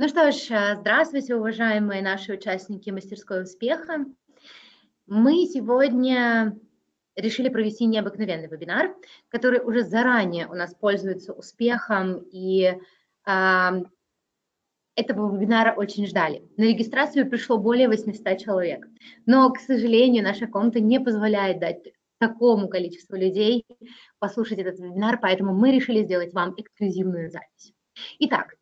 Ну что ж, здравствуйте, уважаемые наши участники мастерской успеха. Мы сегодня решили провести необыкновенный вебинар, который уже заранее у нас пользуется успехом, и этого вебинара очень ждали. На регистрацию пришло более 800 человек, но, к сожалению, наша комната не позволяет дать такому количеству людей послушать этот вебинар, поэтому мы решили сделать вам эксклюзивную запись. Итак,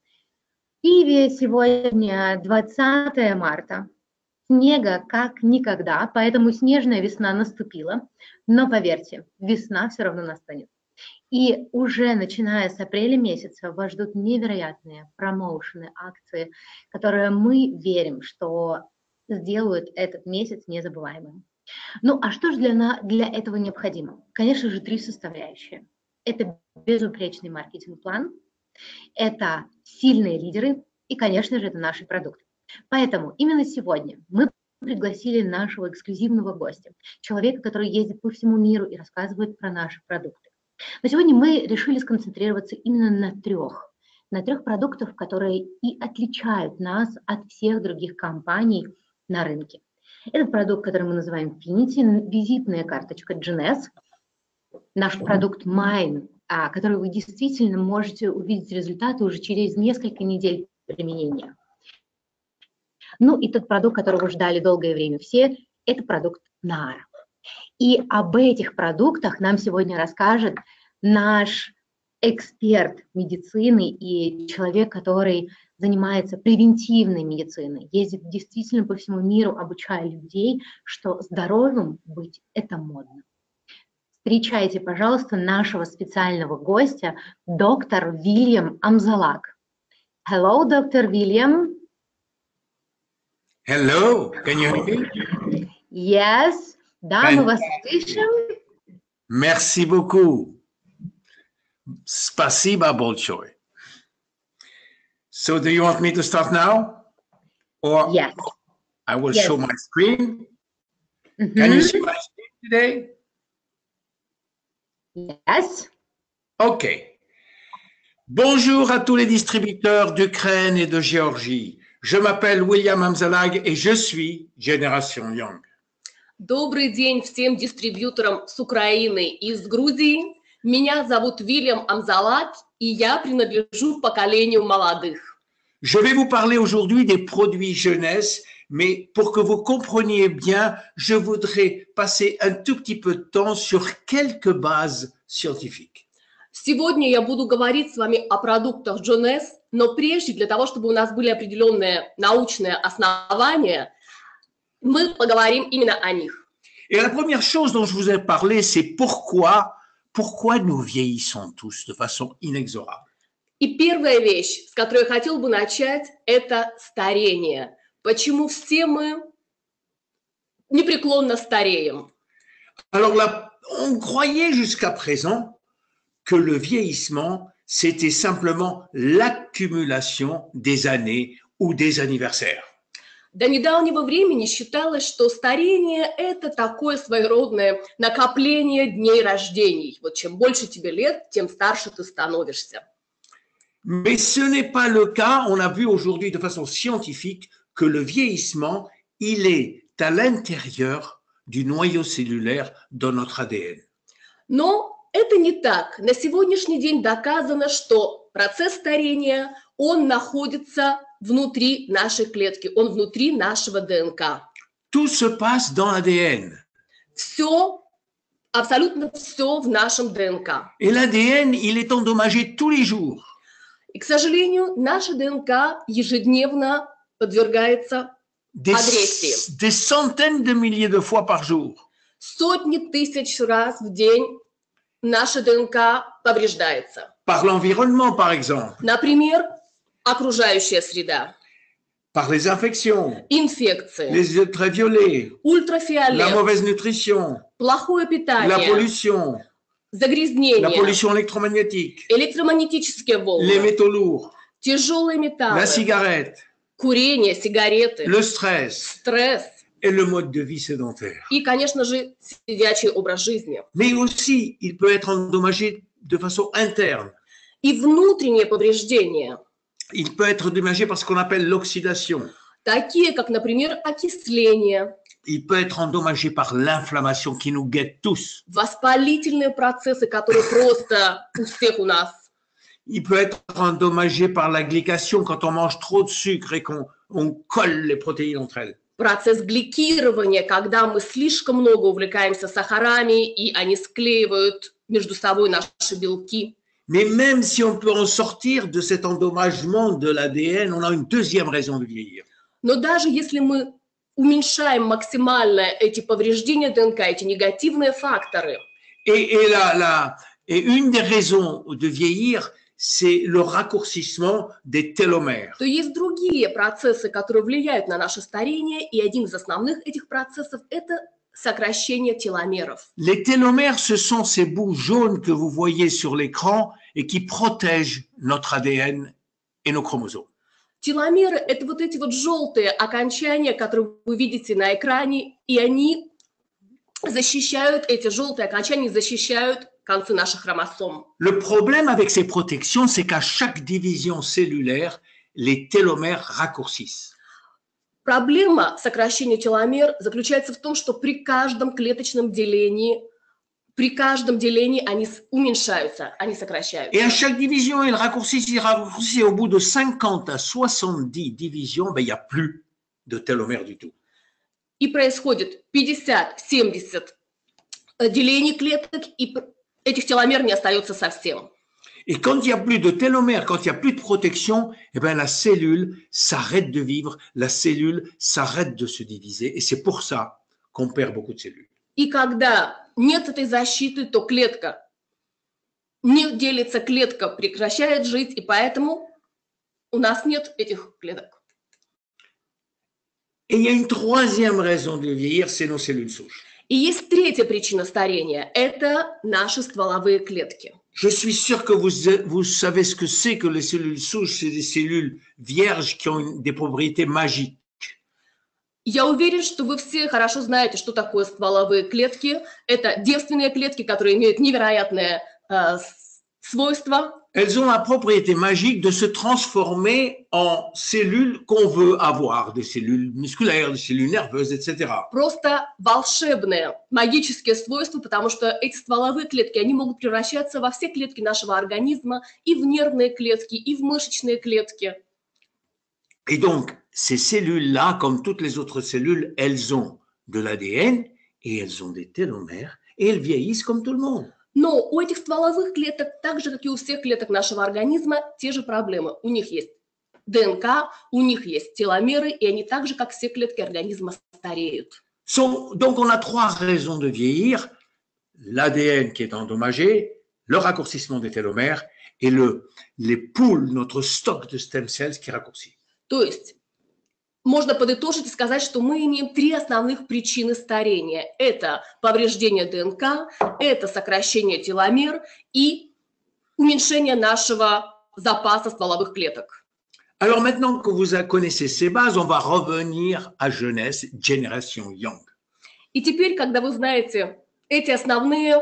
в Киеве сегодня 20 марта, снега как никогда, поэтому снежная весна наступила, но поверьте, весна все равно настанет. И уже начиная с апреля месяца вас ждут невероятные промоушены, акции, которые мы верим, что сделают этот месяц незабываемым. Ну а что же для этого необходимо? Конечно же, 3 составляющие. Это безупречный маркетинг-план, это сильные лидеры и, конечно же, это наши продукты. Поэтому именно сегодня мы пригласили нашего эксклюзивного гостя, человека, который ездит по всему миру и рассказывает про наши продукты. Но сегодня мы решили сконцентрироваться именно на трех продуктах, которые и отличают нас от всех других компаний на рынке. Этот продукт, который мы называем Finity, визитная карточка GNS, наш продукт Mine, который вы действительно можете увидеть результаты уже через несколько недель применения. Ну и тот продукт, которого ждали долгое время все, это продукт Nara. И об этих продуктах нам сегодня расскажет наш эксперт медицины и человек, который занимается превентивной медициной, ездит действительно по всему миру, обучая людей, что здоровым быть – это модно. Встречайте, пожалуйста, нашего специального гостя, доктор Вильям Амзалак. Hello, доктор Вильям. Hello, can you hear me? Yes, да, мы вас слышим. Merci beaucoup. Спасибо большое. So, do you want me to start now? Or yes. I will show my screen. Can you see my screen today? Yes. OK. Bonjour à tous les distributeurs d'Ukraine et de Géorgie. Je m'appelle William Amzalag et je suis Génération Young. Добрый день всем дистрибьюторам с Украины и с Грузии. Меня зовут Вильям Амзалак, и я принадлежу поколению молодых. Je vais vous parler aujourd'hui des produits jeunesse, mais pour que vous compreniez bien, je voudrais passer un tout petit peu de temps sur quelques bases scientifiques. Сегодня я буду говорить с вами о продуктах GNS, но прежде, для того, чтобы у нас были определенные научные основания, мы поговорим именно о них. Et la première chose dont je vous ai parlé, c'est pourquoi nous vieillissons tous de façon inexorable. И первая вещь, с которой я хотел бы начать, это старение. Почему все мы непреклонно стареем? Alors là, on croyait jusqu'à présent que le vieillissement, c'était simplement l'accumulation des années ou des anniversaires. До недавнего времени считалось, что старение – это такое своеродное накопление дней рождений. Вот чем больше тебе лет, тем старше ты становишься. Mais ce n'est pas le cas. On a vu aujourd'hui de façon scientifique que le vieillissement, il est à l'intérieur du noyau cellulaire dans notre ADN. Но это не так. На сегодняшний день доказано, что процесс старения, он находится внутри нашей клетки, он внутри нашего ДНК. Tout se passe dans l'ADN. Все, абсолютно все в нашем ДНК. Et l'ADN, il est endommagé tous les jours. И, к сожалению, наша ДНК ежедневно подвергается агрессии. Des centaines de milliers de fois par jour. Сотни тысяч раз в день наша ДНК повреждается. Par l'environnement, par exemple. Например, окружающая среда. Par les infections. Инфекции. Les ultraviolets. Ультрафиолет. La mauvaise nutrition. Плохое питание. La pollution. Загрязнение. La pollution électromagnétique. Электромагнетические волны. Les métaux lourds. Тяжелые металлы. La cigarette. Курение, сигареты. Le stress. Стресс. Et le mode de vie sédentaire. И, конечно же, сидячий образ жизни. Mais aussi, il peut être endommagé de façon interne. И внутреннее повреждение. Il peut être endommagé par ce qu'on appelle l'oxydation. такие как, например, окисление, Il peut être endommagé par l'inflammation qui nous guette tous. воспалительные процессы, которые просто у всех у нас. Il peut être endommagé par la glycation quand on mange trop de sucre et qu'on colle les protéines entre elles. Процесс гликирования, когда мы слишком много увлекаемся сахарами, и они склеивают между собой наши белки. Mais même si on peut en sortir de cet endommagement de l'ADN, on a une deuxième raison de vieillir. Но даже если мы уменьшаем максимально эти повреждения ДНК, эти негативные факторы, Et une des raisons de vieillir, c'est le raccourcissement des télomères. то есть другие процессы, которые влияют на наше старение, и один из основных этих процессов – это сокращение теломеров. Les télomères, ce sont ces bouts jaunes que vous voyez sur l'écran et qui protègent notre ADN et nos chromosomes. Теломеры – это вот эти вот желтые окончания, которые вы видите на экране, и они защищают, эти желтые окончания защищают концы наших хромосом. Le problème avec ces protections, c'est qu'à chaque division cellulaire, les télomères raccourcissent. Проблема сокращения теломер заключается в том, что при каждом клеточном делении, они уменьшаются, они сокращаются. Et à chaque division, ils raccourcissent, et au bout de 50 à 70 divisions, ben, il n'y a plus de télomères du tout. И происходит 50-70 делений клеток, и этих теломер не остается совсем. Et quand il n'y a plus de télomères, quand il n'y a plus de protection, eh ben, la cellule s'arrête de vivre, la cellule s'arrête de se diviser. Et c'est pour ça qu'on perd beaucoup de cellules. И когда нет этой защиты, то клетка не делится, клетка прекращает жить, и поэтому у нас нет этих клеток. Et il y a une troisième raison de vieillir, c'est nos cellules souches. И есть третья причина старения – это наши стволовые клетки. Je suis sûr que vous savez ce que c'est que les cellules souches, c'est des cellules vierges qui ont des propriétés magiques. Я уверен, что вы все хорошо знаете, что такое стволовые клетки. Это девственные клетки, которые имеют невероятное свойство. Elles ont la propriété magique de se transformer en cellules qu'on veut avoir, des cellules musculaires, des cellules nerveuses, etc. Просто волшебные, магические свойства, потому что эти стволовые клетки, они могут превращаться во все клетки нашего организма, и в нервные клетки, и в мышечные клетки. Et donc, ces cellules-là, comme toutes les autres cellules, elles ont de l'ADN et elles ont des télomères et elles vieillissent comme tout le monde. Но у этих стволовых клеток, так же, как и у всех клеток нашего организма, те же проблемы. У них есть ДНК, у них есть теломеры, и они так же, как все клетки организма, стареют. Donc, on a trois raisons de vieillir. L'ADN qui est endommagé, le raccourcissement des télomères et les poules, notre stock de stem cells qui raccourcit. То есть можно подытожить и сказать, что мы имеем три основных причины старения. Это повреждение ДНК, это сокращение теломер и уменьшение нашего запаса стволовых клеток. Alors maintenant que vous connaissez ces bases, on va revenir à jeunesse, Generation Young. И теперь, когда вы знаете эти основные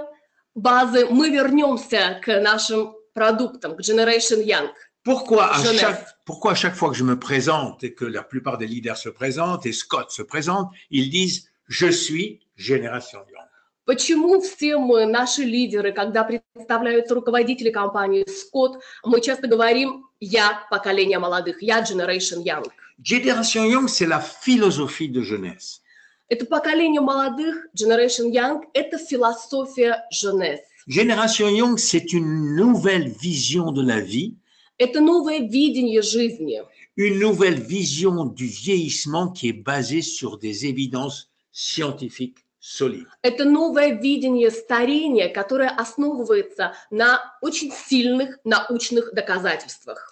базы, мы вернемся к нашим продуктам, к Generation Young. Pourquoi à chaque fois que je me présente et que la plupart des leaders se présentent et Scott se présente, ils disent « Je suis Génération Young ». Почему все мы, наши лидеры, когда представляются руководители компании Scott, мы часто говорим «Я поколение молодых», «Я Generation Young». Génération Young, c'est la philosophie de jeunesse. Это поколение молодых, Generation Young, это философия jeunesse. Génération Young, c'est une nouvelle vision de la vie. Это новое видение жизни. Une nouvelle vision du vieillissement qui est basée sur des évidences scientifiques solides. Это новое видение старения, которое основывается на очень сильных научных доказательствах.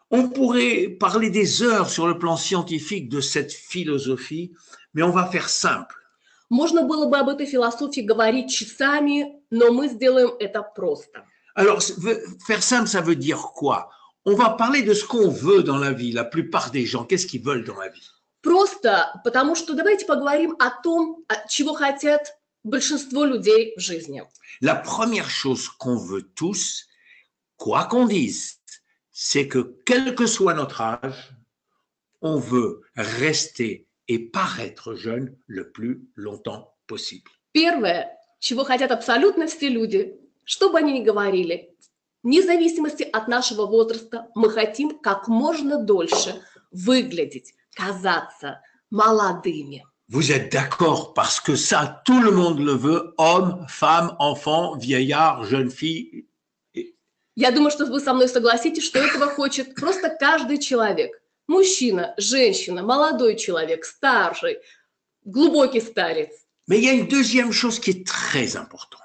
On pourrait parler des heures sur le plan scientifique de cette philosophie, mais on va faire simple. Можно было бы об этой философии говорить часами, но мы сделаем это просто. Alors, faire simple, ça veut dire quoi? On va parler de ce qu'on veut dans la vie, la plupart des gens. Qu'est-ce qu'ils veulent dans la vie? Просто потому что давайте поговорим о том, чего хотят большинство людей в жизни. La première chose qu'on veut tous, quoi qu'on dise, c'est que quel que soit notre âge, on veut rester et paraître jeune le plus longtemps possible. Первое, чего хотят абсолютно все люди, что бы они ни говорили, вне зависимости от нашего возраста, мы хотим как можно дольше выглядеть, казаться молодыми. Vous êtes d'accord parce que ça, tout le monde le veut, homme, femme, enfant, vieillard, jeune fille. Я думаю, что вы со мной согласитесь, что этого хочет просто каждый человек. Мужчина, женщина, молодой человек, старший, глубокий старец. Mais il y a une deuxième chose qui est très importante.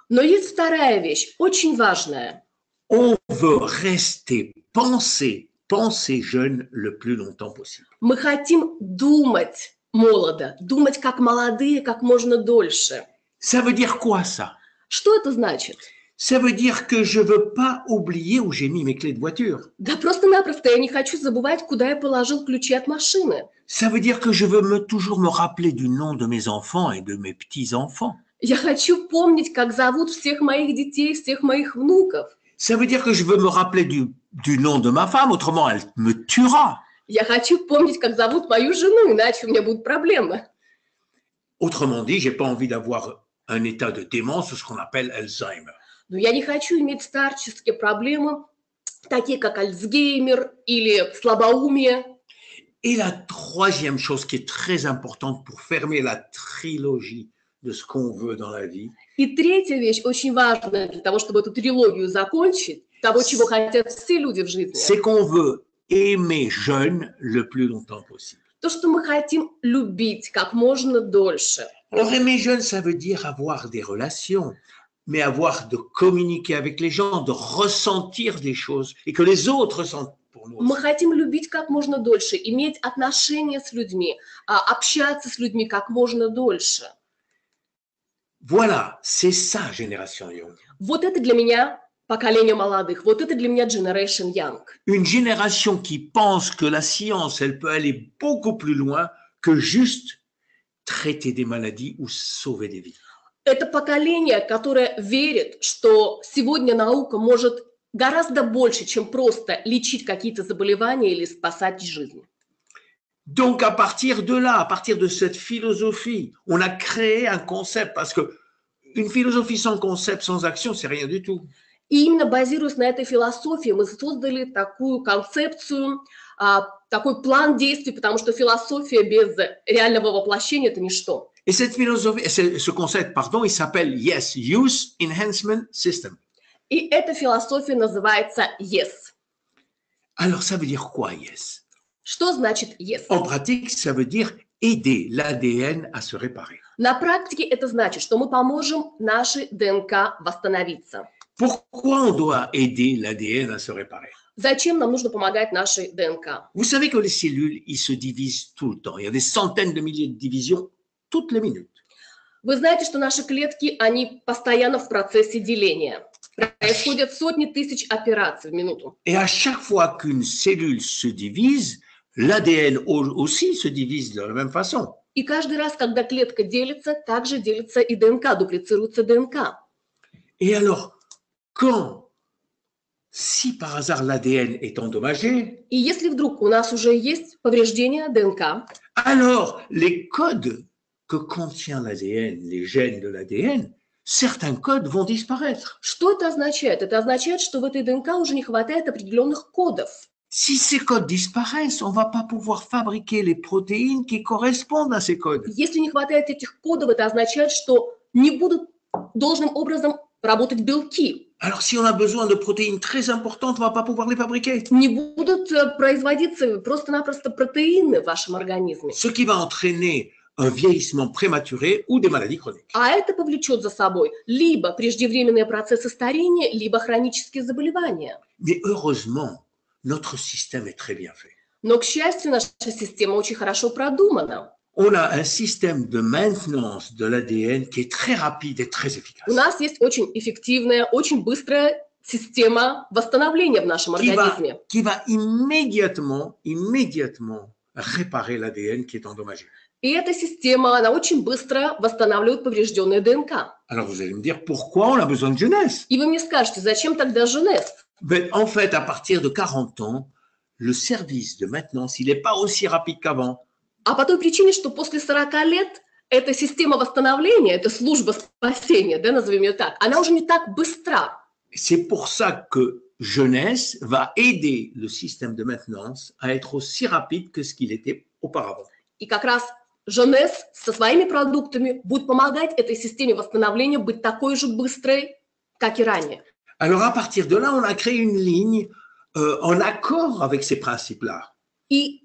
Но есть вторая вещь, очень важная. On veut rester, penser jeune le plus longtemps possible. Мы хотим думать молодо, думать как молодые, как можно дольше. Ça veut dire quoi ça? Что это значит? Ça veut dire que je ne veux pas oublier où j'ai mis mes clés de voiture. Да просто-напросто я не хочу забывать, куда я положил ключи от машины. Ça veut dire que je veux toujours me rappeler du nom de mes enfants et de mes petits-enfants. Я хочу помнить, как зовут всех моих детей, всех моих внуков. Ça veut dire que je veux me rappeler du nom de ma femme, autrement elle me tuera. Я хочу помнить, как зовут мою жену, иначе у меня будут проблемы. Autrement dit, je n'ai pas envie d'avoir un état de démence ou ce qu'on appelle Alzheimer. Но я не хочу иметь старческие проблемы, такие как Альцгеймер или слабоумие. Et la troisième chose qui est très importante pour fermer la trilogie de ce qu'on veut dans la vie, И третья вещь, очень важная для того, чтобы эту трилогию закончить, того, чего хотят все люди в жизни, c'est qu'on veut aimer jeune le plus longtemps possible. то, что мы хотим любить как можно дольше. Alors aimer jeune, ça veut dire avoir des relations, mais de communiquer avec les gens, de ressentir des choses et que les autres ressentent pour nous. Мы хотим любить как можно дольше, иметь отношения с людьми, общаться с людьми как можно дольше. Voilà, c'est ça, Génération Young. Вот это для меня поколение молодых, вот это для меня Generation Young. Une génération qui pense que la science, elle peut aller beaucoup plus loin que juste traiter des maladies ou sauver des vies. Это поколение, которое верит, что сегодня наука может гораздо больше, чем просто лечить какие-то заболевания или спасать жизнь. Donc, à partir de là, à partir de cette philosophie, on a créé un concept, parce que une philosophie sans concept, sans action, c'est rien du tout. И именно базируясь на этой философии, мы создали такую концепцию, такой план действий, потому что философия без реального воплощения – это ничто. Et cette philosophie, ce concept, pardon, il s'appelle Yes, Use Enhancement System. И эта философия называется YES. Alors, ça veut dire quoi, Yes? Что значит YES? En pratique, ça veut dire aider l'ADN à se réparer. На практике это значит, что мы поможем нашей ДНК восстановиться. Pourquoi on doit aider l'ADN à se réparer? Зачем нам нужно помогать нашей ДНК? Vous savez que les cellules, ils se divisent tout le temps. Il y a des centaines de milliers de divisions toutes les minutes. Вы знаете, что наши клетки, они постоянно в процессе деления. Происходят сотни тысяч операций в минуту. Et à chaque fois qu'une cellule se divise, l'ADN aussi se divise de la même façon. И каждый раз, когда клетка делится, также делится и ДНК, дуплицируется ДНК. Et alors, si par hasard l'ADN est endommagé, И если вдруг у нас уже есть повреждение ДНК, alors les codes que contient l'ADN, les gènes de l'ADN, certains codes vont disparaître. что это означает? Это означает, что в этой ДНК уже не хватает определенных кодов. Si ces codes disparaissent, on ne va pas pouvoir fabriquer les protéines qui correspondent à ces codes. Если не хватает этих кодов, это означает, что не будут должным образом работать белки. Alors si on a besoin de protéines très importantes, on ne va pas pouvoir les fabriquer. Не будут производиться просто-напросто протеины в вашем организме. Ce qui va entraîner un vieillissement prématuré ou des maladies chroniques. А это повлечет за собой либо преждевременные процессы старения, либо хронические заболевания. Mais heureusement, notre système est très bien fait. Но, к счастью, наша система очень хорошо продумана. On a un système de maintenance de l'ADN qui est très rapide et très efficace. У нас есть очень эффективная, очень быстрая система восстановления в нашем организме. Qui va immédiatement réparer l'ADN qui est endommagé. И эта система, она очень быстро восстанавливает поврежденные ДНК. Alors vous allez me dire, pourquoi on a besoin de jeunesse? И вы мне скажете, зачем тогда женез? Mais en fait, à partir de 40 ans, le service de maintenance, il n'est pas aussi rapide qu'avant. А по той причине, что после 40 лет эта система восстановления, эта служба спасения, да, назовем ее так, она уже не так быстра. C'est pour ça que Jeunesse va aider le système de maintenance à être aussi rapide que ce qu'il était auparavant. И как раз Jeunesse со своими продуктами будет помогать этой системе восстановления быть такой же быстрой, как и ранее. Alors, à partir de là, on a créé une ligne en accord avec ces principes-là. И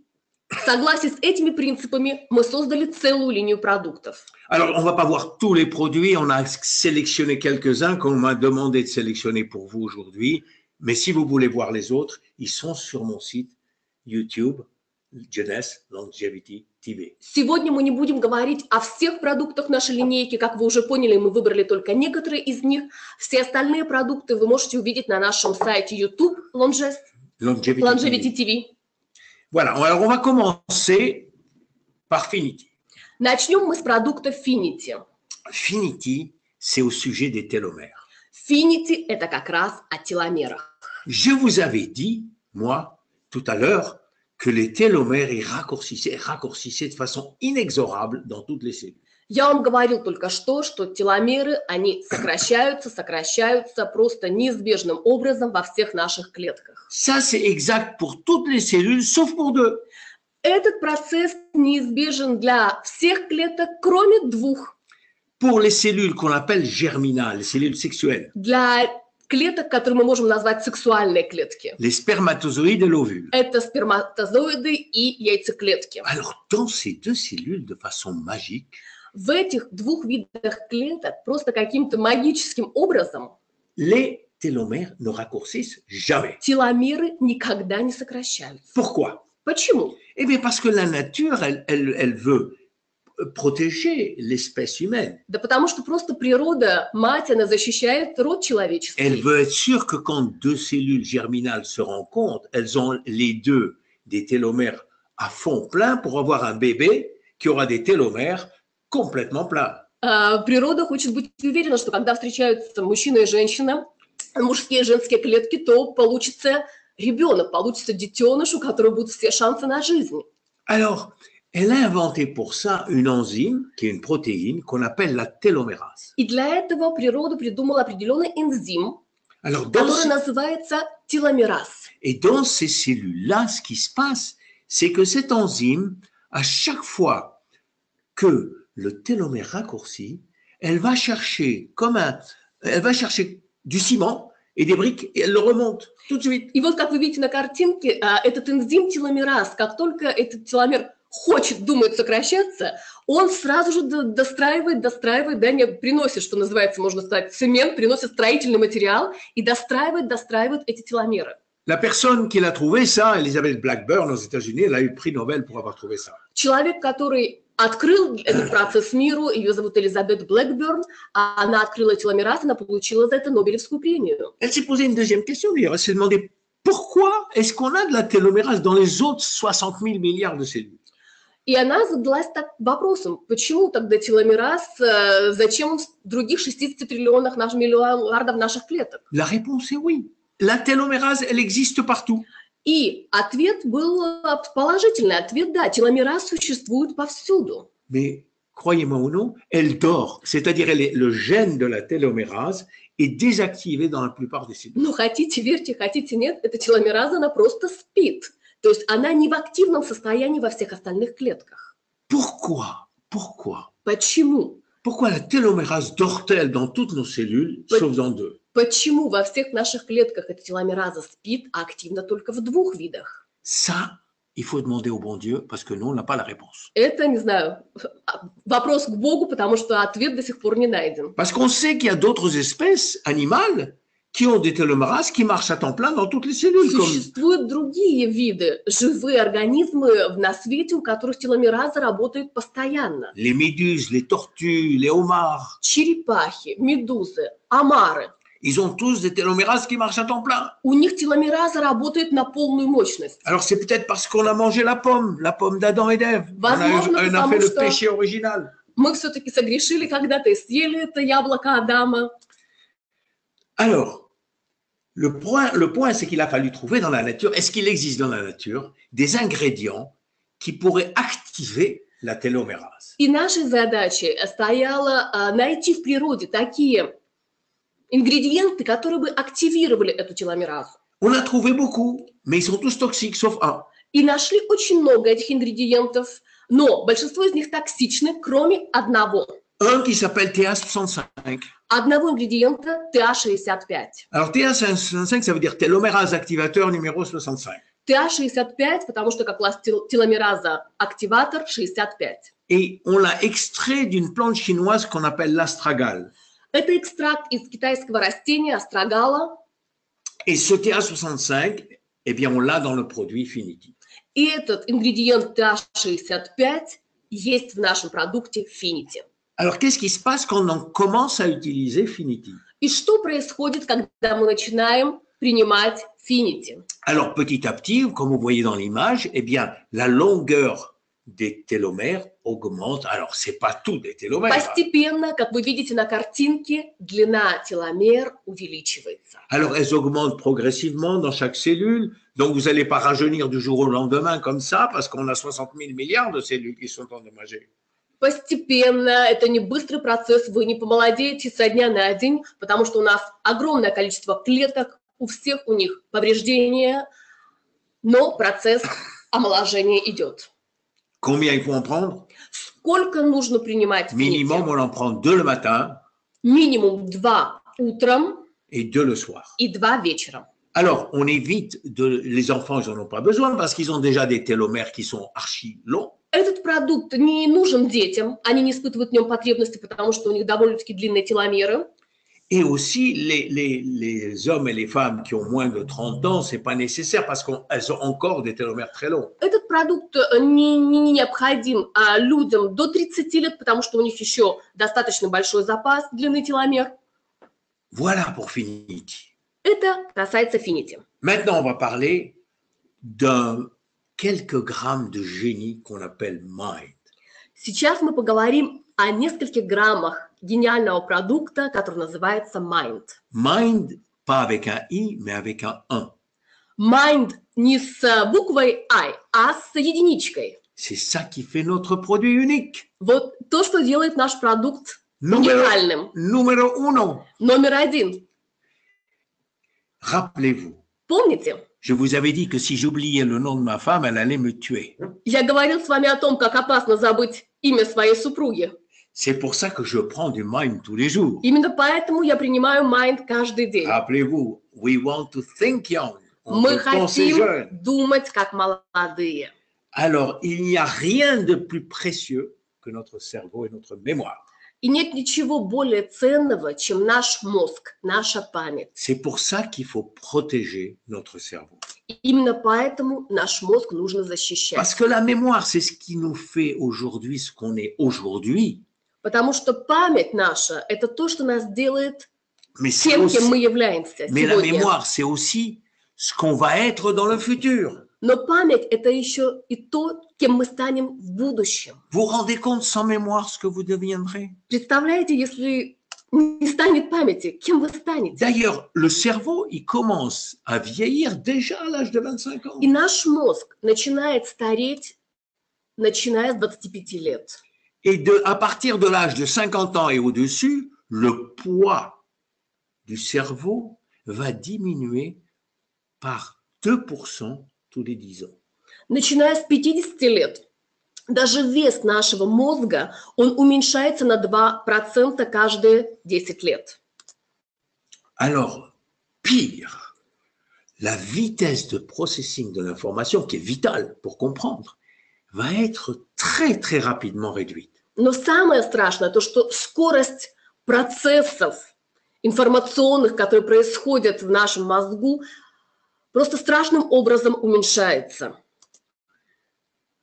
в согласии с этими принципами мы создали целую линию продуктов. Alors, on ne va pas voir tous les produits, on a sélectionné quelques-uns qu'on m'a demandé de sélectionner pour vous aujourd'hui, mais si vous voulez voir les autres, ils sont sur mon site YouTube, Jeunesse Longevity TV. Сегодня мы не будем говорить о всех продуктах нашей линейки, как вы уже поняли, мы выбрали только некоторые из них. Все остальные продукты вы можете увидеть на нашем сайте YouTube Longevity TV. Voilà, alors on va commencer par Finity. Начнем мы с продукта Finity. Finity, c'est au sujet des télomères. Finity – это как раз о теломерах. Je vous avais dit, moi, tout à l'heure, que les télomères ils raccourcissaient de façon inexorable dans toutes les cellules. Я вам говорил только что теломеры, они сокращаются просто неизбежным образом во всех наших клетках. Ça, c'est exact pour toutes les cellules, sauf pour deux. Этот процесс неизбежен для всех клеток, кроме двух. Pour les cellules qu'on appelle germinales, les cellules sexuelles. Для клеток, которые мы можем назвать сексуальные клетки. Les spermatozoïdes et l'ovule. Это сперматозоиды и яйцеклетки. Alors, dans ces deux cellules, de façon magique, в этих двух видах клеток просто каким-то магическим образом les télomères ne raccourcissent jamais. Теломеры никогда не сокращаются. Pourquoi? Почему? Eh bien, parce que la nature, elle veut protéger l'espèce humaine. Да потому что просто природа, мать, она защищает род человеческий. Elle veut être sûre que quand deux cellules germinales se rencontrent, elles ont les deux des télomères à fond plein pour avoir un bébé qui aura des télomères complètement pleins. Природа хочет быть уверена, что когда встречаются мужчина и женщина, мужские и женские клетки, то получится ребенок, получится детеныш, у которого будут все шансы на жизнь. Alors, elle a inventé pour ça une enzyme, qui est une protéine, qu'on appelle la télomérase. И для этого природа придумала определенный энзим, Alors, который называется теломераз. Et dans ces cellules-là, ce qui se passe, c'est que cette enzyme, à chaque fois que le télomère raccourci, elle va chercher du ciment et des briques et elle le remonte tout de suite. И вот как вы видите на картинке, этот энзим теломераз, как только этот теломер думает сокращаться, он сразу же достраивает, да, не приносит, что называется, можно сказать, цемент, приносит строительный материал и достраивает эти теломеры. La personne qui l'a trouvé ça, Elizabeth Blackburn aux États-Unis, elle a eu le prix Nobel pour avoir trouvé ça. Человек, который открыл этот процесс миру, ее зовут Элизабет Блэкберн, она открыла теломераз, она получила за это Нобелевскую премию. Elle s'est posé une deuxième question, d'ailleurs. Elle s'est demandé pourquoi est-ce qu'on a de la télomérase dans les autres 60 000 milliards de cellules? И она задалась так вопросом, почему тогда теломераз, зачем он в других 60 триллионах миллиардов наших клеток? La réponse est oui. La télomérase, elle existe partout. И ответ был положительный. Ответ, да, теломераз существует повсюду. Mais croyez-moi ou non, elle dort. C'est-à-dire, le gène de la télomérase est désactivé dans la plupart des cellules. Ну, хотите верьте, хотите нет, эта теломераза, она просто спит. То есть она не в активном состоянии во всех остальных клетках. Pourquoi? Почему? Pourquoi la télomérase dort-elle dans toutes nos cellules, sauf dans deux? Почему во всех наших клетках эта теломераза спит, а активна только в двух видах? Ça, il faut demander au bon Dieu, parce que nous, on n'a pas la réponse. Это, не знаю, вопрос к Богу, потому что ответ до сих пор не найден. Parce qu'on sait qu'il y a d'autres espèces animales qui ont des télomérases qui marchent à temps plein dans toutes les cellules. Существуют другие виды, живые организмы на свете, у которых теломераза работает постоянно. Les méduses, les tortues, les homards. Черепахи, медузы, омары. Ils ont tous des télomérases qui marchent à temps plein. У них теломераза работает на полную мощность. Alors c'est peut-être parce qu'on a mangé la pomme d'Adam et d'Ève. On a fait le péché original. Мы все-таки согрешили когда-то и съели это яблоко Адама. Alors, Le point c'est qu'il a fallu trouver dans la nature, est-ce qu'il existe dans la nature des ingrédients qui pourraient activer la télomérase? И нашей задачей стояло найти в природе такие ингредиенты, которые бы активировали эту теломеразу. On a trouvé beaucoup, mais ils sont tous toxiques, sauf un. И нашли очень много этих ингредиентов, но большинство из них токсичны, кроме одного. Un qui s'appelle TA65. Одного ингредиента TA65. Alors TA65, ça veut dire télomérase activateur numéro 65. TA65, потому что как раз теломераза активатор 65. Et on l'a extrait d'une plante chinoise qu'on appelle l'astragale. Это экстракт из китайского растения астрагала. Et ce TA65, eh bien, on l'a dans le produit Finity. И этот ингредиент TA65 есть в нашем продукте Finity. Alors, qu'est-ce qui se passe quand on commence à utiliser Finity? И что происходит, когда мы начинаем принимать Finity? Alors, petit à petit, comme vous voyez dans l'image, eh bien, la longueur des télomères augmente. Alors, c'est pas tout des télomères. Постепенно, как вы видите на картинке, длина теломер увеличивается. Alors, elles augmentent progressivement dans chaque cellule. Donc, vous n'allez pas rajeunir du jour au lendemain comme ça, parce qu'on a 60 000 milliards de cellules qui sont endommagées. Постепенно, это не быстрый процесс, вы не помолодеете со дня на день, потому что у нас огромное количество клеток, у всех у них повреждения, но процесс омоложения идет. Combien il faut en prendre? Сколько нужно принимать Minimum, on en prend 2 le matin. Minimum 2 утром et 2 le soir. и 2 вечером. Alors, on évite les enfants, ils n'en ont pas besoin parce qu'ils ont déjà des télomères qui sont archi longs. Этот продукт не нужен детям, они не испытывают в нем потребности, потому что у них довольно-таки длинные теломеры. Et aussi, les hommes et les femmes qui ont moins de 30 ans, ce n'est pas nécessaire parce qu'elles ont encore des télomères très longs. Этот продукт не необходим людям до 30 лет, потому что у них еще достаточно большой запас длины теломер. Voilà pour Finity. Это касается Finity. Maintenant, on va parler d'un quelques grammes de génie qu'on appelle Mind. Сейчас мы поговорим о нескольких граммах гениального продукта, который называется Mind. Mind, pas avec un I, mais avec un 1. Mind не с буквой I, а с единичкой. C'est ça qui fait notre produit unique. Вот то, что делает наш продукт уникальным. Numéro 1. Номер 1. Rappelez-vous. Помните? Je vous avais dit que si j'oubliais le nom de ma femme, elle allait me tuer. Я говорил с вами о том, как опасно забыть имя своей супруги. C'est pour ça que je prends du Mind tous les jours. Именно поэтому я принимаю Mind каждый день. Rappelez-vous, we want to think young. On Мы veut penser хотим jeune. думать как молодые. Alors, il n'y a rien de plus précieux que notre cerveau et notre mémoire. И нет ничего более ценного, чем наш мозг, наша память. C'est pour ça qu'il faut protéger notre cerveau. И именно поэтому наш мозг нужно защищать. Parce que la mémoire, c'est ce qui nous fait aujourd'hui ce qu'on est aujourd'hui. Потому что память наша – это то, что нас делает Mais, c'est тем, aussi, кем мы являемся mais la сегодня. mémoire, c'est aussi ce qu'on va être dans le futur. Но память – это еще и то, кем мы станем в будущем. Vous vous rendez compte sans mémoire ce que vous deviendrez? Представляете, если не станет памяти, кем вы станете? D'ailleurs, le cerveau, il commence à vieillir déjà à l'âge de 25 ans. И наш мозг начинает стареть, начиная с 25 лет. Et à partir de l'âge de 50 ans et au-dessus, le poids du cerveau va diminuer par 2% tous les 10 ans. Начиная с 50 лет, даже вес нашего мозга, он уменьшается на 2% каждые 10 лет. Alors, pire, la vitesse de processing de l'information, qui est vitale pour comprendre, va être très, très rapidement réduite. Но самое страшное, то, что скорость процессов информационных, которые происходят в нашем мозгу, просто страшным образом уменьшается.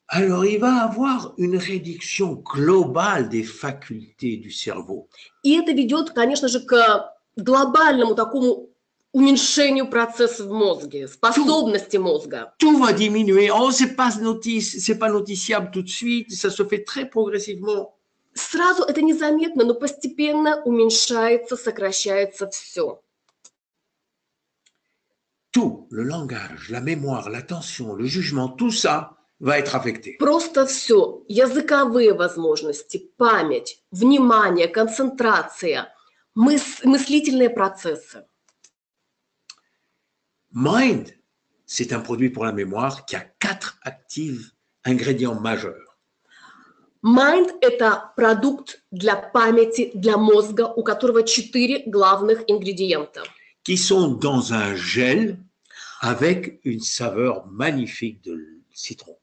Alors, il va avoir une réduction globale des facultés du cerveau. И это ведет, конечно же, к глобальному такому уменьшению процессов в мозге, способности мозга. Tout va diminuer. Oh, c'est pas noticiable tout de suite. Ça se fait très progressivement. Сразу это незаметно, но постепенно уменьшается, сокращается все. tout, le langage, la mémoire, l'attention, le jugement, tout ça va être affecté. Просто все. Языковые возможности, память, внимание, концентрация, мыслительные процессы. Mind, c'est un produit pour la mémoire qui a 4 actifs ingrédients majeurs. Mind – это продукт для памяти, для мозга, у которого 4 главных ингредиента. Qui sont dans un gel avec une saveur magnifique de citron.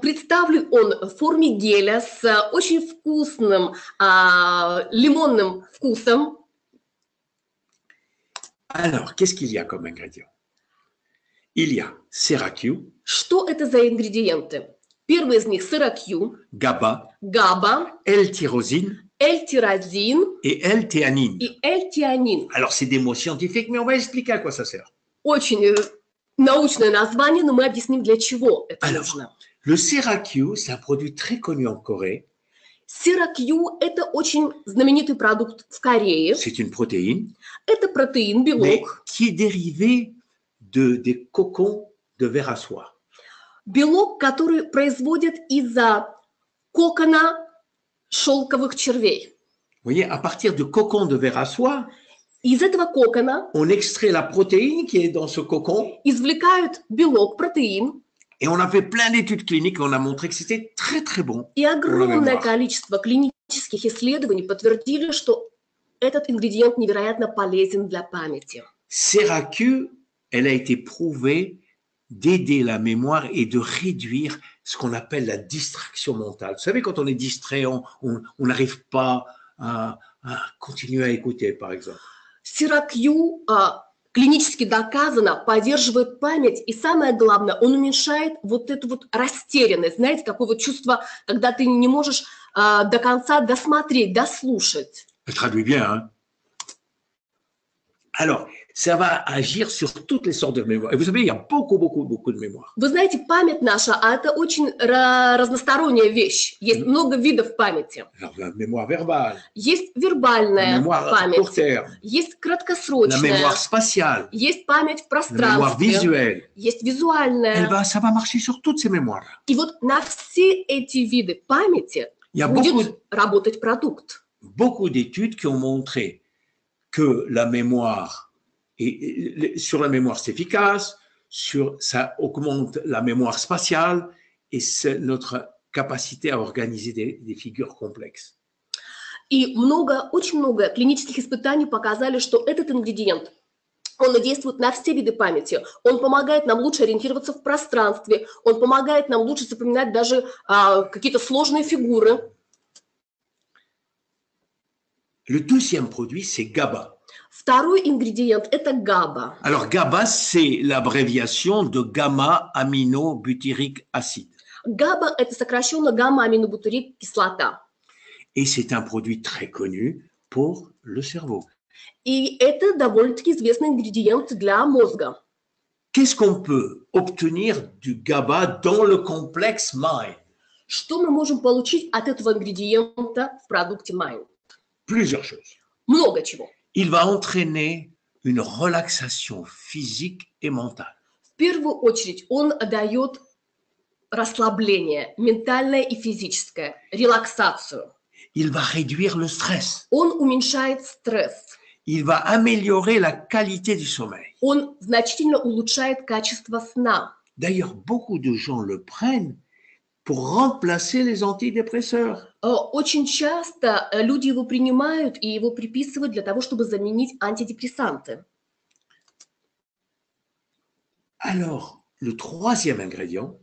Представлен он в форме геля с очень вкусным лимонным вкусом. Alors, qu'est-ce qu'il y a comme ingrédients? Il y a Sera-Q, Что это за ингредиенты? Первый из них – Sera-Q, GABA, GABA, L-tyrosine L-тирозин et L-théanine. и L-тианин. Alors, c'est des mots scientifiques, mais on va expliquer à quoi ça sert. Очень научное название, но мы объясним, для чего это Alors, нужно. le Sera-Q, c'est un produit très connu en Corée. Sera-Q – это очень знаменитый продукт в Корее. C'est une protéine, Это протеин, mais белок. qui est dérivé des cocons de vers à soie. Белок, который производят из-за кокона шелковых червей. Vous voyez, à partir de cocons de vers à soie, Из этого кокона on extrait la protéine qui est dans ce cocon извлекают белок, протеин, et on a fait plein d'études cliniques et on a montré que c'était très très bon. и огромное mémoire. количество клинических исследований подтвердили, что этот ингредиент невероятно полезен для памяти. Sera-Q, elle a été prouvée d'aider la mémoire et de réduire ce qu'on appelle la distraction mentale. Vous savez, quand on est distrait, on n'arrive pas à continuer à écouter, par exemple. Sera-Q клинически доказано поддерживает память, и самое главное, он уменьшает вот эту вот растерянность, знаете, такое вот чувство, когда ты не можешь до конца досмотреть, дослушать. Je traduis bien, hein? Alors, ça va agir sur toutes les sortes de mémoires. Et vous savez, il y a beaucoup de mémoires. Вы знаете, память наша, это очень разносторонняя вещь. Есть много видов памяти. Alors, la mémoire verbale, Есть la вербальная mémoire à court память, terme, есть la краткосрочная, mémoire spatiale, есть память в la mémoire пространстве, visuelle. есть визуальная. Ça va marcher sur toutes ces mémoires. И вот на все эти виды памяти Il y a будет работать продукт. beaucoup d'études qui ont montré que la mémoire, sur la mémoire c'est efficace, ça augmente la mémoire spatiale et c'est notre capacité à organiser des figures complexes. И очень много клинических испытаний показали, что этот ингредиент, он действует на все виды памяти. Он помогает нам лучше ориентироваться в пространстве, он помогает нам лучше запоминать даже какие-то сложные фигуры. Le deuxième produit, c'est GABA. Второй ингредиент – это GABA. Alors, GABA, c'est l'abréviation de gamma-aminobutyrique acide. GABA – это сокращенно гамма-аминобутырик кислота. Et c'est un produit très connu pour le cerveau. И это довольно-таки известный ингредиент для мозга. Qu'est-ce qu'on peut obtenir du GABA dans le complexe Mind? Что мы можем получить от этого ингредиента в продукте Mind? Plusieurs choses. Много чего. Il va entraîner une relaxation physique et mentale. В первую очередь он дает расслабление, ментальное и физическое, релаксацию. Il va réduire le stress. Он уменьшает стресс. Il va améliorer la qualité du sommeil. Он значительно улучшает качество сна. D'ailleurs, beaucoup de gens le prennent pour remplacer les antidépresseurs. Очень часто люди его принимают и его приписывают для того, чтобы заменить антидепрессанты. Alors, le troisième ingrédient,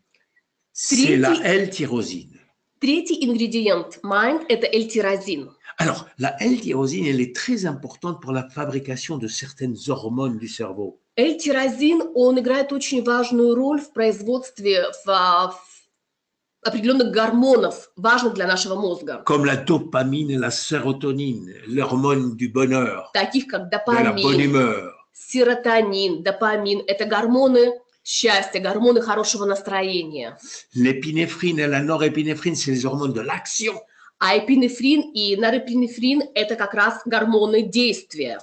c'est la L-tyrosine. Третий ингредиент Mind – это L-тирозин. Alors, la L-tyrosine, elle est très importante pour la fabrication de certaines hormones du cerveau. L-тирозин, он играет очень важную роль в производстве определенных гормонов, важных для нашего мозга. Comme la dopamine et la sérotonine, l'hormone du bonheur, Таких как de la bonne допамин, humeur. серотонин, допамин – это гормоны счастья, гормоны хорошего настроения. L'épinéphrine et la norépinéphrine, c'est les hormones de l'action. А эпинефрин и норепинефрин – это как раз гормоны действия.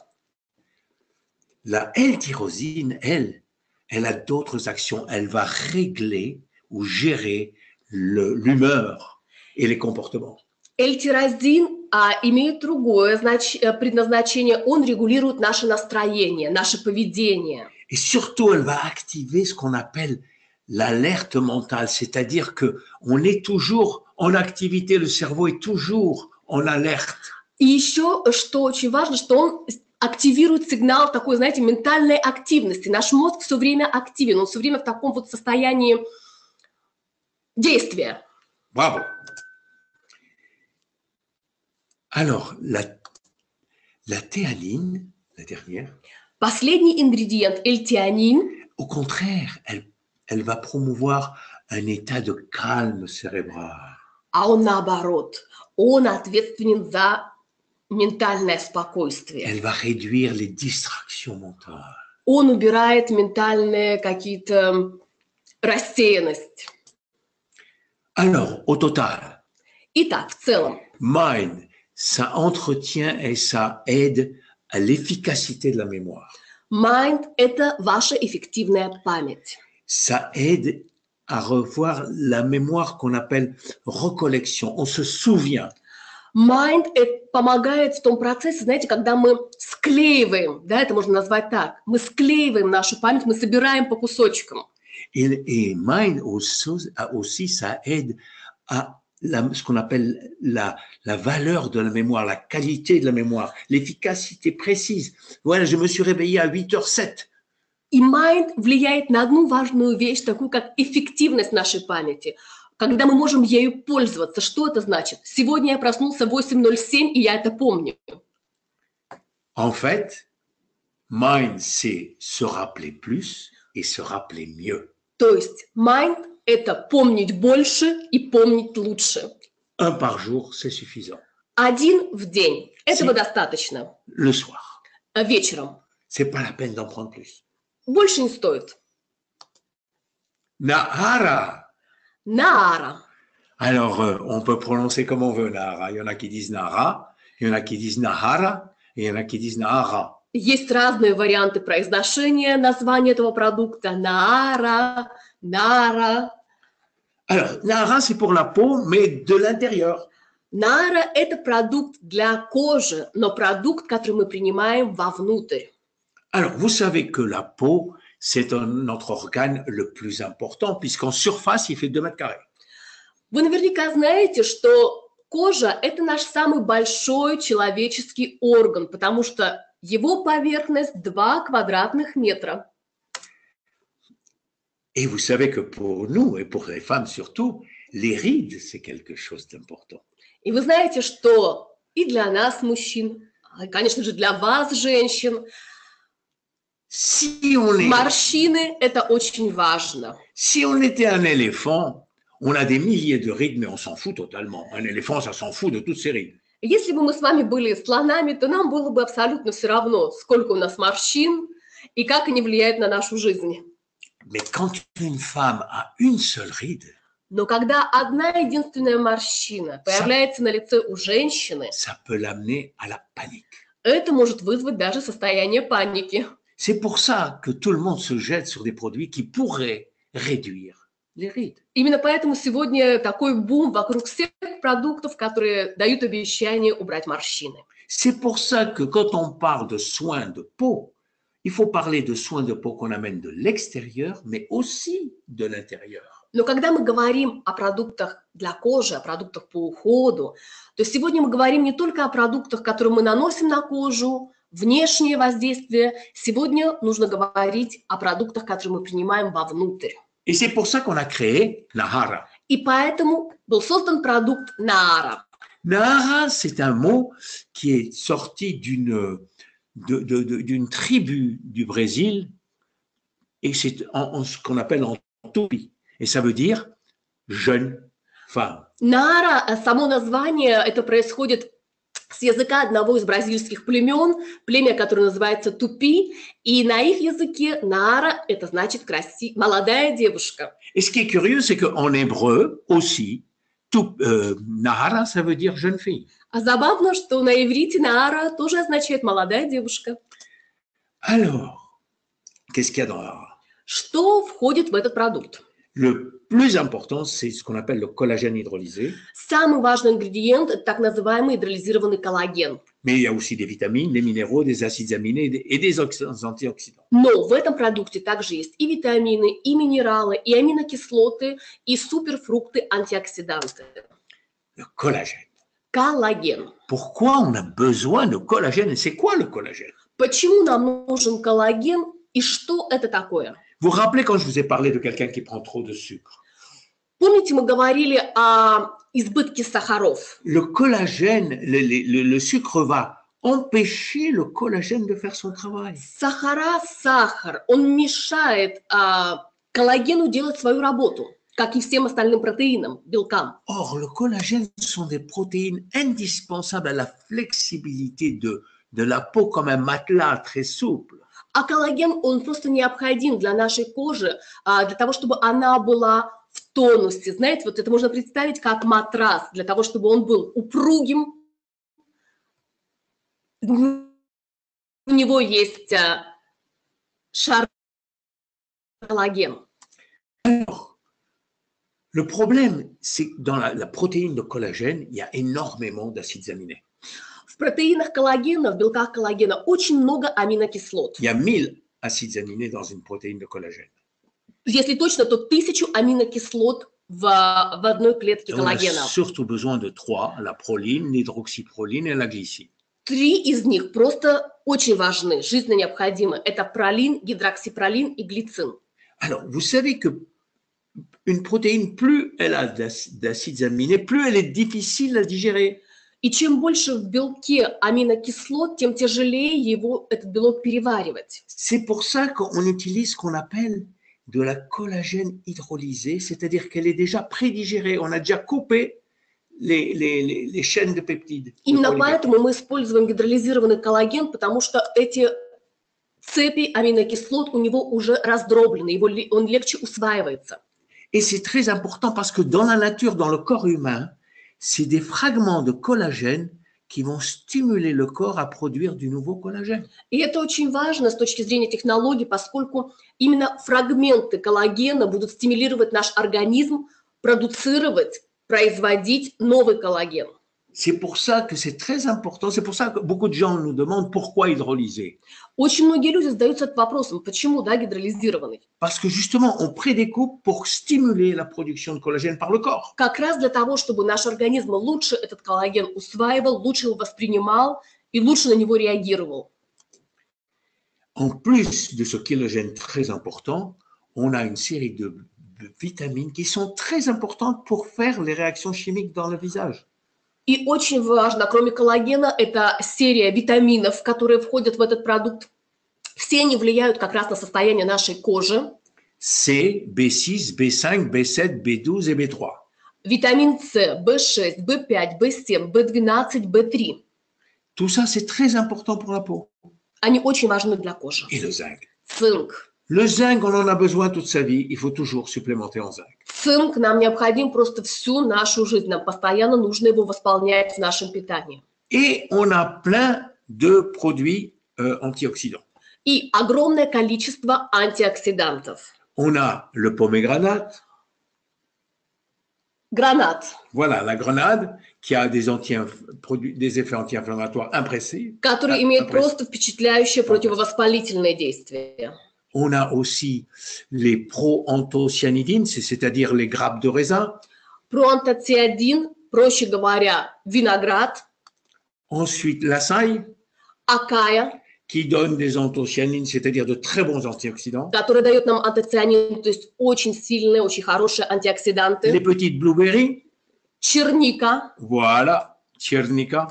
La L-tyrosine, elle a d'autres actions. Elle va régler ou gérer l'humeur et les comportements. L-тирозин имеет другое предназначение. Он регулирует наше настроение, наше поведение. Et surtout, elle va activer ce qu'on appelle l'alerte mentale, c'est-à-dire que on est toujours en activité, le cerveau est toujours en alerte. И еще, что очень важно, что он активирует сигнал такой, знаете, ментальной активности. Наш мозг все время активен, он все время в таком вот состоянии действия. Bravo. Alors, la théanine, la dernière, Последний ингредиент, L-тианин, au contraire, elle va promouvoir un état de calme cérébral. а он наоборот, он ответственен за ментальное спокойствие. Elle va réduire les distractions mentales. Он убирает ментальные какие-то рассеянность. Alors, au total, Итак, в целом, Mind, ça entretient et ça aide à l'efficacité de la mémoire. Mind – это ваша эффективная память. Ça aide à revoir la mémoire qu'on appelle recollection. On se souvient. Mind помогает в том процессе, знаете, когда мы склеиваем, да, это можно назвать так, мы склеиваем нашу память, мы собираем по кусочкам. Et Mind aussi, ça aide à ce qu'on appelle la valeur de la mémoire, la qualité de la mémoire, l'efficacité précise. Voilà, je me suis réveillé à 8h07. И Mind влияет на одну важную вещь, такую как эффективность нашей памяти. Когда мы можем ею пользоваться, что это значит? Сегодня я проснулся в 8:07, и я это помню. En fait, Mind, c'est se rappeler plus et se rappeler mieux. То есть Mind – это помнить больше и помнить лучше. Un par jour, c'est suffisant. Один в день. Этого достаточно. Le soir. Вечером. C'est pas la peine d'en prendre plus. Больше не стоит. Nahara. Наара. Alors, on peut prononcer comme on veut, Nahara. Il y en a qui disent Nahara, il y en a qui disent Nahara, et il y en a qui disent Nahara. Есть разные варианты произношения названия этого продукта. Наара, Нара. Alors, Nahara, c'est pour la peau, mais de l'intérieur. Нара – это продукт для кожи, но продукт, который мы принимаем вовнутрь. Alors, vous savez que la peau, c'est notre organe le plus important, puisqu'en surface, il fait 2 mètres carrés. Вы наверняка знаете, что кожа – это наш самый большой человеческий орган, потому что его поверхность 2 квадратных метра. Et vous savez que pour nous, et pour les femmes surtout, les rides, c'est quelque chose d'important. И вы знаете, что и для нас, мужчин, и, конечно же, для вас, женщин, морщины – это очень важно. Si on était un éléphant, on a des milliers de rides, mais on s'en fout totalement. Un éléphant, ça s'en fout de toutes ses rides. Если бы мы с вами были слонами, то нам было бы абсолютно все равно, сколько у нас морщин и как они влияют на нашу жизнь. Mais quand une femme a une seule ride, Но когда одна единственная морщина появляется на лице у женщины, ça peut l'amener à la panique. это может вызвать даже состояние паники. C'est pour ça que tout le monde se jette sur des produits qui pourraient réduire les rides. Именно поэтому сегодня такой бум вокруг всех продуктов, которые дают обещание убрать морщины. C'est pour ça que quand on parle de soins de peau, il faut parler de soins de peau qu'on amène de l'extérieur, mais aussi de l'intérieur. Но когда мы говорим о продуктах для кожи, о продуктах по уходу, то сегодня мы говорим не только о продуктах, которые мы наносим на кожу, внешнее воздействие. Сегодня нужно говорить о продуктах, которые мы принимаем вовнутрь. Et c'est pour ça qu'on a créé Nahara. И поэтому был создан продукт Наара. Nahara, c'est un mot qui est sorti d'une tribu du Brésil, et c'est ce qu'on appelle en tupi. Et ça veut dire jeune femme. Наара, само название, это происходит с языка одного из бразильских племен, племя, которое называется Тупи, и на их языке Наара – это значит молодая девушка. Et ce qui est curieux, c'est qu'en hébreu aussi, Nahara, ça veut dire jeune fille. А забавно, что на иврите Наара тоже означает молодая девушка. Alors, qu'est-ce qu'il y a dans la... Что входит в этот продукт? Le plus important, c'est ce qu'on appelle le collagène hydrolysé. Самый важный ингредиент – это так называемый гидролизированный коллаген. Mais il y a aussi des vitamines, des minéraux, des acides aminés et des antioxydants. Но в этом продукте также есть и витамины, и минералы, и аминокислоты, и суперфрукты, антиоксиданты. Le collagène. Коллаген. Pourquoi on a besoin de collagène et c'est quoi le collagène? Почему нам нужен коллаген и что это такое? Vous vous rappelez quand je vous ai parlé de quelqu'un qui prend trop de sucre? Помните, мы говорили о избытке сахаров? Le collagène, le sucre va empêcher le collagène de faire son travail. Сахара, сахар, он мешает коллагену делать свою работу, как и всем остальным протеинам, белкам. Or, le collagène sont des protéines indispensables à la flexibilité de la peau comme un matelas très souple. А коллаген, он просто необходим для нашей кожи, для того, чтобы она была в тонусе. Знаете, вот это можно представить как матрас, для того, чтобы он был упругим. У него есть шар коллаген. Alors, le problème, c'est que dans la protéine de collagène, il y a énormément d'acides aminés. В протеинах коллагена, в белках коллагена очень много аминокислот. Il y a 1000 acides aminés dans une protéine de collagène. Если точно, то 1000 аминокислот в одной клетке Et on a коллагена. surtout besoin de 3, la proline, l'hydroxyproline et la glycine. 3 из них просто очень важны, жизненно необходимы. Это пролин, гидроксипролин и глицин. Alors, vous savez que une protéine, plus elle a d'acides aminés, plus elle est difficile à digérer. И чем больше в белке аминокислот, тем тяжелее его, этот белок, переваривать. C'est pour ça qu'on utilise ce qu'on appelle de la collagène hydrolysée, c'est-à-dire qu'elle est déjà prédigérée. On a déjà coupé les chaînes de peptides. Именно поэтому мы используем гидролизированный коллаген, потому что эти цепи аминокислот у него уже раздроблены, он легче усваивается. Et c'est très important parce que dans la nature, dans le corps humain, c'est des fragments de collagène qui vont stimuler le corps à produire du nouveau collagène. И это очень важно с точки зрения технологий, поскольку именно фрагменты коллагена будут стимулировать наш организм продуцировать, производить новый коллаген. C'est pour ça que c'est très important, c'est pour ça que beaucoup de gens nous demandent pourquoi hydrolyser. Очень многие люди задаются этот вопросом, почему, да, гидролизированный? Parce que justement, on prédécoupe pour stimuler la production de collagène par le corps. Как раз для того, чтобы наш организм лучше этот коллаген усваивал, лучше его воспринимал и лучше на него реагировал. En plus de ce collagène très important, on a une série de vitamines qui sont très importantes pour faire les réactions chimiques dans le visage. И очень важно, кроме коллагена, это серия витаминов, которые входят в этот продукт. Все они влияют как раз на состояние нашей кожи. C, B6, B5, B7, B12 et B3. Витамин С, В6, В5, В7, В12, В3. Tout ça, c'est très important pour la peau. Они очень важны для кожи. Et le zinc. Цинк. Le zinc, on en a besoin toute sa vie. Il faut toujours supplémenter en zinc. Цинк нам необходим просто всю нашу жизнь. Нам постоянно нужно его восполнять в нашем питании. Et on a plein de produits antioxydants. И огромное количество антиоксидантов. On a le pomégranate. Гранат, Voilà, la grenade qui a des effets anti-inflammatoires impressionnants. который имеет просто впечатляющее противовоспалительное действие. On a aussi les proanthocyanidines, c'est-à-dire les grappes de raisin. Проантоцианин, проще говоря, виноград. Ensuite, l'açaï, Акая, qui donne des anthocyanines, c'est-à-dire de très bons antioxydants. который дает нам антоцианин, то есть очень сильные, очень хорошие Les антиоксиданты. petites blueberries, Черника, voilà, tchernika.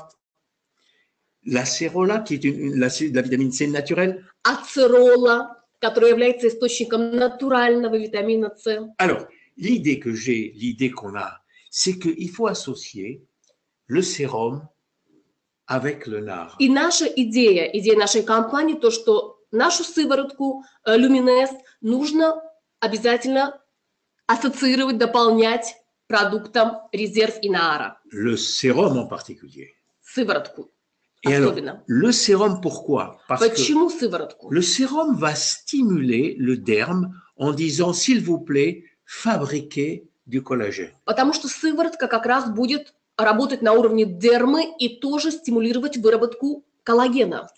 La cérola, qui est la vitamine C naturelle. ацерола, который является источником натурального витамина С. Alors, l'idée qu'on a, c'est qu'il faut associer le sérum avec le nard. И наша идея нашей компании, то, что нашу сыворотку Люминес нужно обязательно ассоциировать, дополнять продуктом резерв Инаара. Le sérum en particulier. Сыворотку. Et alors, особенно. le sérum, pourquoi? Parce que Почему сыворотку? le sérum va stimuler le derme en disant, s'il vous plaît, fabriquez du collagène. Потому что сыворотка как раз будет работать на уровне дермы и тоже стимулировать выработку коллагена.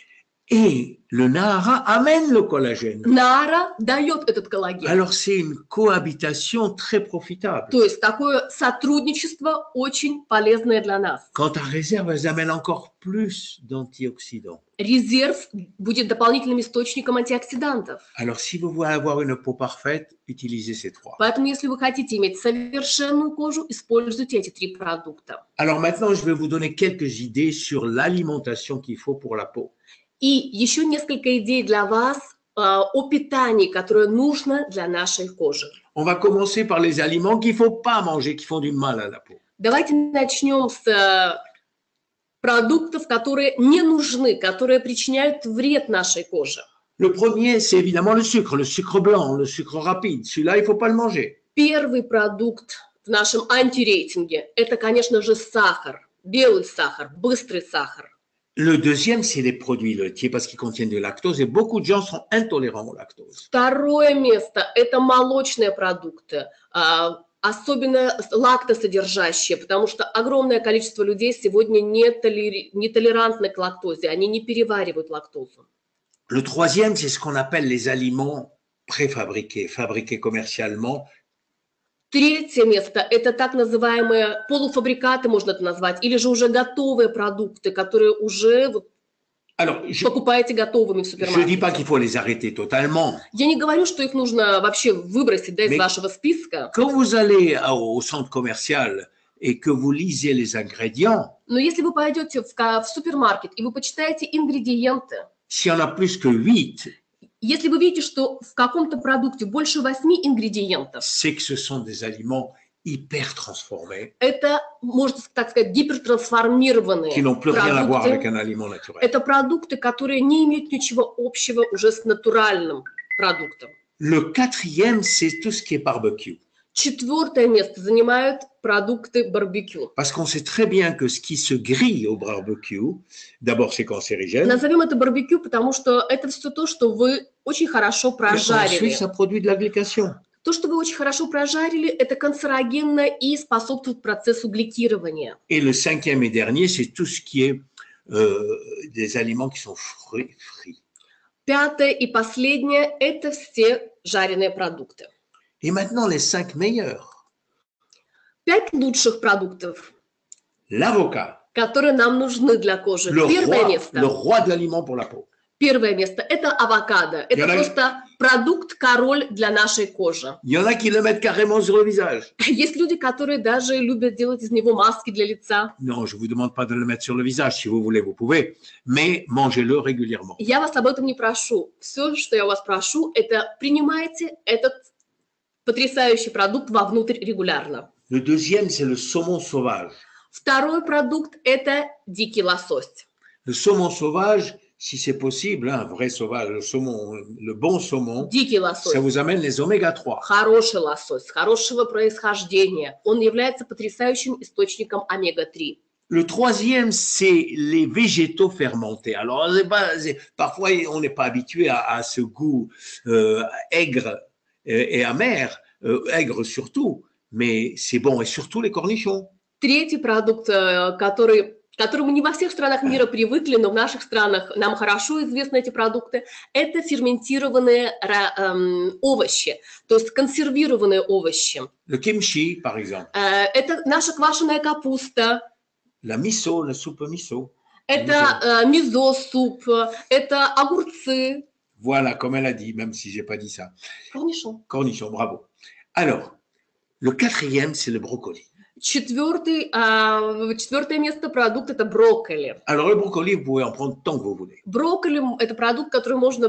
Et le Nahara amène le collagène. Наара дает этот коллаген. Alors, c'est une cohabitation très profitable. То есть такое сотрудничество очень полезное для нас. Quant à réserve, elles amènent encore plus d'antioxydants. Резерв будет дополнительным источником антиоксидантов. Alors, si vous voulez avoir une peau parfaite, utilisez ces trois. Поэтому, если вы хотите иметь совершенную кожу, используйте эти 3 продукта. Alors maintenant, je vais vous donner quelques idées sur l'alimentation qu'il faut pour la peau. И еще несколько идей для вас о питании, которое нужно для нашей кожи. On va commencer par les aliments qu'il ne faut pas manger, qui font du mal à la peau. Давайте начнем с продуктов, которые не нужны, которые причиняют вред нашей коже. Le premier, c'est évidemment le sucre blanc, le sucre rapide. Celui-là, il ne faut pas le manger. Первый продукт в нашем антирейтинге – это, конечно же, сахар, белый сахар, быстрый сахар. Le deuxième, c'est les produits laitiers parce qu'ils contiennent du lactose et beaucoup de gens sont intolérants au lactose. Второе место – это молочные продукты, особенно лактосодержащие, потому что огромное количество людей сегодня не толерантны к лактозе, они не переваривают лактозу. Le troisième, c'est ce qu'on appelle les aliments préfabriqués, fabriqués commercialement. Третье место – это так называемые полуфабрикаты, можно это назвать, или же уже готовые продукты, которые уже Alors, je покупаете готовыми в ne dis pas супермаркете. qu'il faut les arrêter totalement. Я не говорю, что их нужно вообще выбросить из Mais- вашего списка, Quand vous allez au centre commercial et que vous lisez les ingrédients, но если вы пойдете в супермаркет и вы почитаете ингредиенты, s'il y en a plus que 8, если вы видите, что в каком-то продукте больше 8 ингредиентов, c'est que ce sont des aliments hyper transformés это, можно так сказать, гипертрансформированные qui n'ont plus rien à voir avec продукты. un aliment naturel. Это продукты, которые не имеют ничего общего уже с натуральным продуктом. Le quatrième, c'est tout ce qui est barbecue. Четвертое место занимают продукты барбекю. Parce qu'on sait très bien que ce qui se grille au barbecue, d'abord c'est cancérigène, Назовем это барбекю, потому что это все то, что вы очень хорошо et прожарили. ensuite ça produit de la glycation. То, что вы очень хорошо прожарили, это канцерогенно и способствует процессу гликирования. Et le cinquième et dernier, c'est tout ce qui est des aliments qui sont frits. Пятое и последнее – это все жареные продукты. Et maintenant, les 5 meilleurs. 5 лучших продуктов, L'avocat, которые нам нужны для кожи. le Первое roi de l'aliment pour la peau. Первое место – это авокадо. Это просто продукт-король для нашей кожи. Il y en a qui le mettent carrément sur le visage. Есть люди, которые даже любят делать из него маски для лица. Non, je ne vous demande pas de le mettre sur le visage. Si vous voulez, vous pouvez. Mais mangez-le régulièrement. Я вас об этом не прошу. Все, что я вас прошу, это принимайте этот потрясающий продукт вовнутрь регулярно. Le deuxième, c'est le saumon sauvage. Второй продукт – это дикий лосось. Le saumon sauvage, si c'est possible, un vrai sauvage, le saumon, le bon saumon, Дикий лосось. ça vous amène les oméga-3. Хороший лосось, хорошего происхождения. Он является потрясающим источником омега-3. Le troisième, c'est les végétaux fermentés. Alors, parfois, on n'est pas habitué à ce goût aigre et amer, aigre surtout, mais c'est bon, et surtout les cornichons. Третий продукт, которому не во всех странах мира привыкли, но в наших странах нам хорошо известны эти продукты, это ферментированные овощи, то есть консервированные овощи. Le kimchi, par exemple. Это наша квашеная капуста, La miso, la soupe miso. это мизо-суп, это огурцы. Voilà, comme elle a dit, même si j'ai pas dit ça. Cornichon. Cornichon, bravo. Alors, le quatrième, c'est le brocoli. Четвертое место продукт – это брокколи. Alors, le brocoli, vous pouvez en prendre tant que vous voulez. Брокколи – это продукт, который можно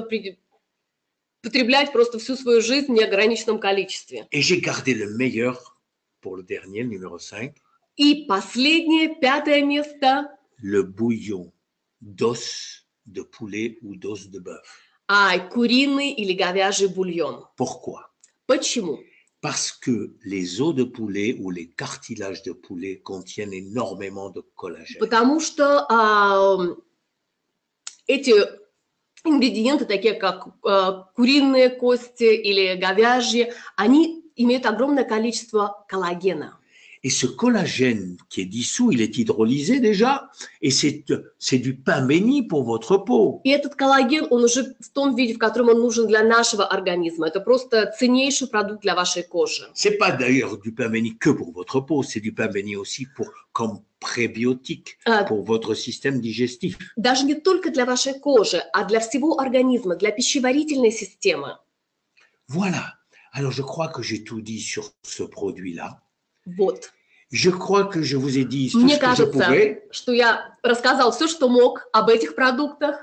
потреблять просто всю свою жизнь в неограниченном количестве. Et j'ai gardé le meilleur pour le dernier, le numéro 5. И последнее, пятое место Le bouillon d'os de poulet ou d'os de bœuf. – куриный или говяжий бульон. Pourquoi? Почему? Parce que les os de poulet ou les cartilages de poulet contiennent énormément de collagène. Потому что эти ингредиенты, такие как куриные кости или говяжьи, они имеют огромное количество коллагена. Et ce collagène qui est dissous, il est hydrolysé déjà, et c'est du pain béni pour votre peau. И этот коллаген, он уже в том виде, в котором он нужен для нашего организма. Это просто ценнейший продукт для вашей кожи. C'est pas d'ailleurs du pain béni que pour votre peau, c'est du pain béni aussi comme prébiotique pour votre système digestif. Даже не только для вашей кожи, а для всего организма, для пищеварительной системы. Voilà. Alors je crois que j'ai tout dit sur ce produit-là. Вот. Je crois que je vous ai dit tout Мне ce que je кажется, pouvais. что я рассказал все, что мог об этих продуктах.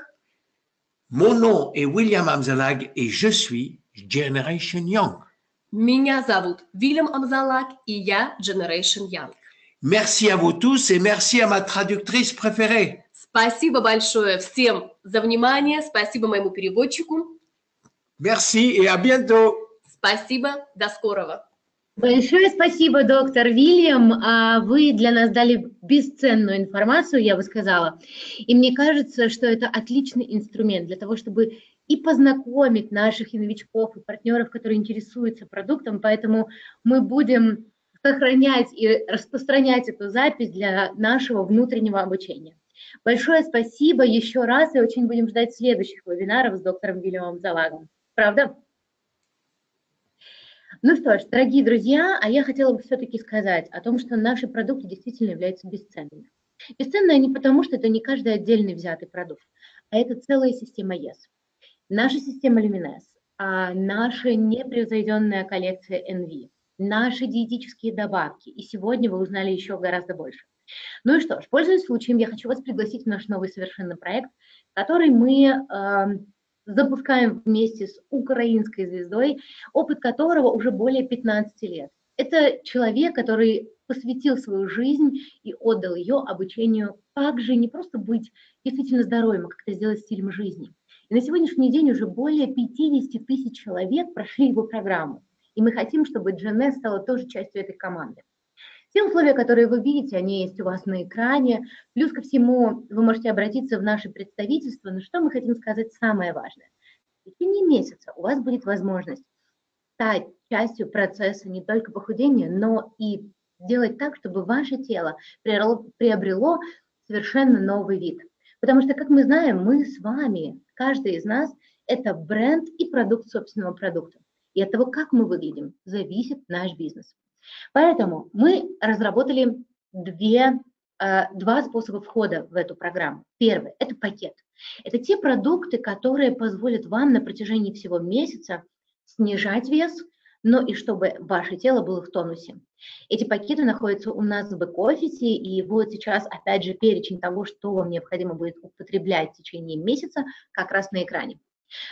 Mon nom est William Amzalag et je suis Generation Young. Меня зовут Вильям Амзалак, и я Generation Young. Merci à vous tous et merci à ma traductrice préférée. Спасибо большое всем за внимание, спасибо моему переводчику. Merci et à bientôt. Спасибо, до скорого. Большое спасибо, доктор Вильям. Вы для нас дали бесценную информацию, я бы сказала. И мне кажется, что это отличный инструмент для того, чтобы и познакомить наших и новичков, и партнеров, которые интересуются продуктом. Поэтому мы будем сохранять и распространять эту запись для нашего внутреннего обучения. Большое спасибо еще раз, и очень будем ждать следующих вебинаров с доктором Вильямом Амзалагом. Правда? Ну что ж, дорогие друзья, а я хотела бы все-таки сказать о том, что наши продукты действительно являются бесценными. Бесценные не потому, что это не каждый отдельный взятый продукт, а это целая система ЕС. Наша система Luminess, наша непревзойденная коллекция NV, наши диетические добавки, и сегодня вы узнали еще гораздо больше. Ну и что ж, пользуясь случаем, я хочу вас пригласить в наш новый совершенно проект, который мы запускаем вместе с украинской звездой, опыт которого уже более 15 лет. Это человек, который посвятил свою жизнь и отдал ее обучению, как же не просто быть действительно здоровым, а как это сделать стилем жизни. И на сегодняшний день уже более 50 тысяч человек прошли его программу. И мы хотим, чтобы GNS стала тоже частью этой команды. Все условия, которые вы видите, они есть у вас на экране. Плюс ко всему вы можете обратиться в наше представительство. Но что мы хотим сказать самое важное? В течение месяца у вас будет возможность стать частью процесса не только похудения, но и сделать так, чтобы ваше тело приобрело совершенно новый вид. Потому что, как мы знаем, мы с вами, каждый из нас, это бренд и продукт собственного продукта. И от того, как мы выглядим, зависит наш бизнес. Поэтому мы разработали два способа входа в эту программу. Первый – это пакет. Это те продукты, которые позволят вам на протяжении всего месяца снижать вес, но и чтобы ваше тело было в тонусе. Эти пакеты находятся у нас в бэк-офисе, и вот сейчас, опять же, перечень того, что вам необходимо будет употреблять в течение месяца, как раз на экране.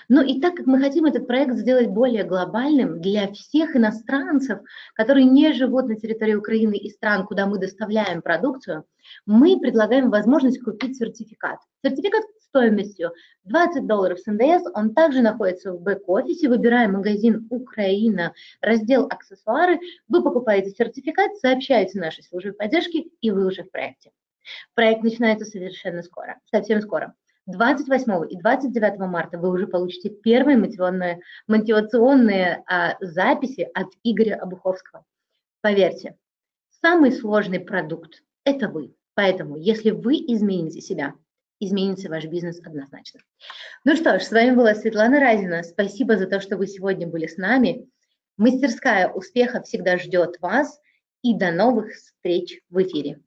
Ну и так как мы хотим этот проект сделать более глобальным для всех иностранцев, которые не живут на территории Украины и стран, куда мы доставляем продукцию, мы предлагаем возможность купить сертификат. Сертификат стоимостью $20 с НДС, он также находится в бэк-офисе, выбираем магазин «Украина», раздел «Аксессуары», вы покупаете сертификат, сообщаете нашей службе поддержки, и вы уже в проекте. Проект начинается совершенно скоро, совсем скоро. 28 и 29 марта вы уже получите первые мотивационные записи от Игоря Обуховского. Поверьте, самый сложный продукт – это вы. Поэтому, если вы измените себя, изменится ваш бизнес однозначно. Ну что ж, с вами была Светлана Разина. Спасибо за то, что вы сегодня были с нами. Мастерская успеха всегда ждет вас. И до новых встреч в эфире.